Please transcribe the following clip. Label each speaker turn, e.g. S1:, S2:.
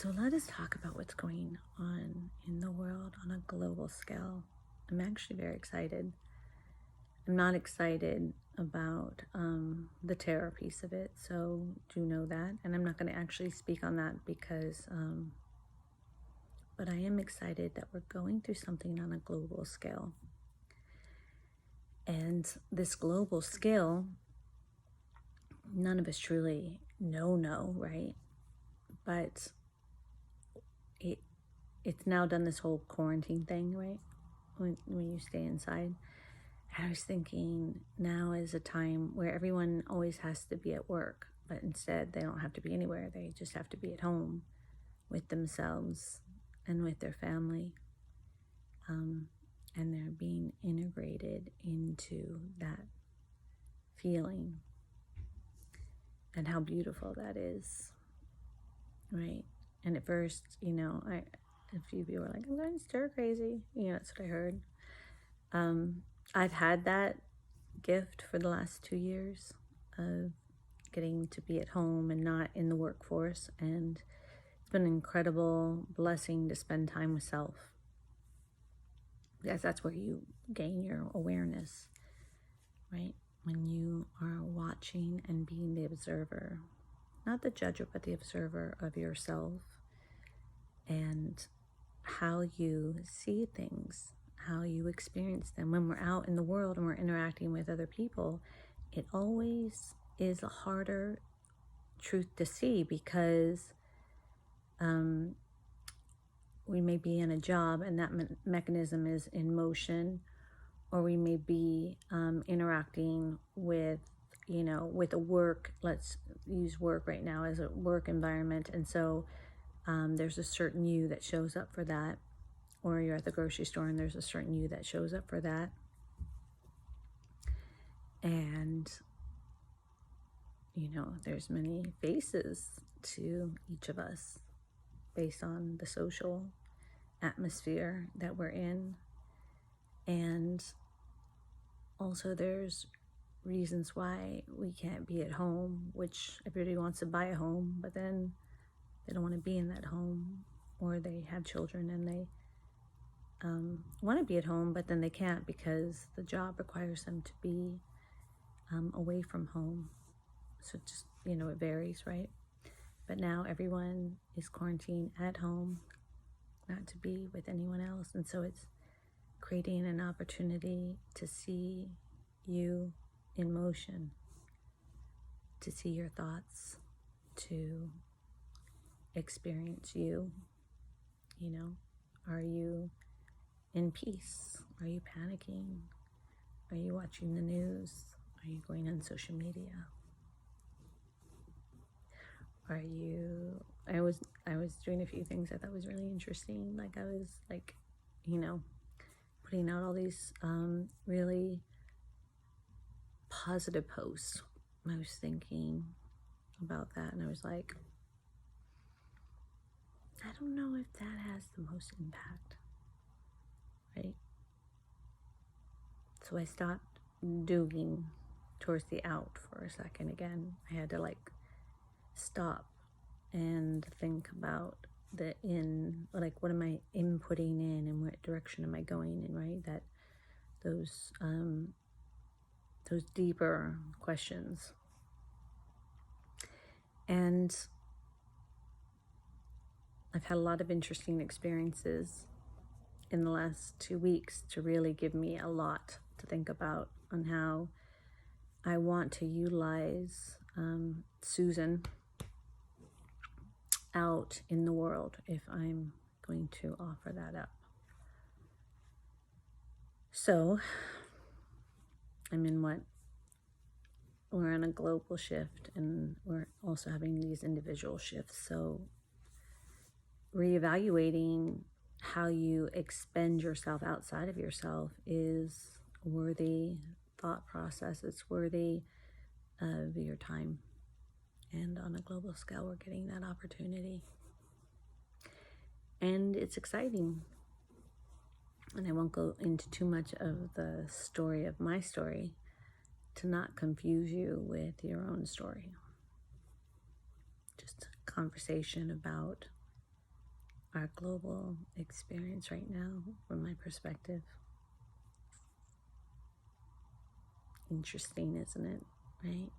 S1: So let us talk about what's going on in the world on a global scale. I'm actually very excited. I'm not excited about the terror piece of it, so do know that. And I'm not going to actually speak on that because, but I am excited that we're going through something on a global scale. And this global scale, none of us truly know, right? But it's now done this whole quarantine thing, right? When you stay inside. And I was thinking now is a time where everyone always has to be at work, but instead they don't have to be anywhere. They just have to be at home with themselves and with their family. And they're being integrated into that feeling and how beautiful that is, right? And at first, a few people were like, I'm going stir crazy. That's what I heard. I've had that gift for the last 2 years of getting to be at home and not in the workforce. And it's been an incredible blessing to spend time with self. Because that's where you gain your awareness, right? When you are watching and being the observer, not the judger, but the observer of yourself and how you see things, how you experience them. When we're out in the world and we're interacting with other people, it always is a harder truth to see because we may be in a job and that mechanism is in motion, or we may be interacting with a work, let's use work right now as a work environment, and so there's a certain you that shows up for that, or you're at the grocery store and there's a certain you that shows up for that. And there's many faces to each of us based on the social atmosphere that we're in. And also there's reasons why we can't be at home, which everybody wants to buy a home, but then they don't want to be in that home, or they have children and they want to be at home, but then they can't because the job requires them to be away from home. So it just, it varies, right? But now everyone is quarantined at home, not to be with anyone else. And so it's creating an opportunity to see you in motion, to see your thoughts, to experience you. Are you in peace? Are you panicking? Are you watching the news? Are you going on social media? I was doing a few things I thought was really interesting. Like I was putting out all these really positive posts. I was thinking about that and I was like, I don't know if that has the most impact, right? So I stopped doing towards the out for a second again. I had to stop and think about the in, what am I inputting in and what direction am I going in, right? That those deeper questions. And I've had a lot of interesting experiences in the last 2 weeks to really give me a lot to think about on how I want to utilize Susan out in the world if I'm going to offer that up. So we're on a global shift and we're also having these individual shifts. So reevaluating how you expend yourself outside of yourself is a worthy thought process. It's worthy of your time. And on a global scale, we're getting that opportunity. And it's exciting. And I won't go into too much of the story of my story to not confuse you with your own story. Just a conversation about our global experience right now, from my perspective. Interesting, isn't it? Right?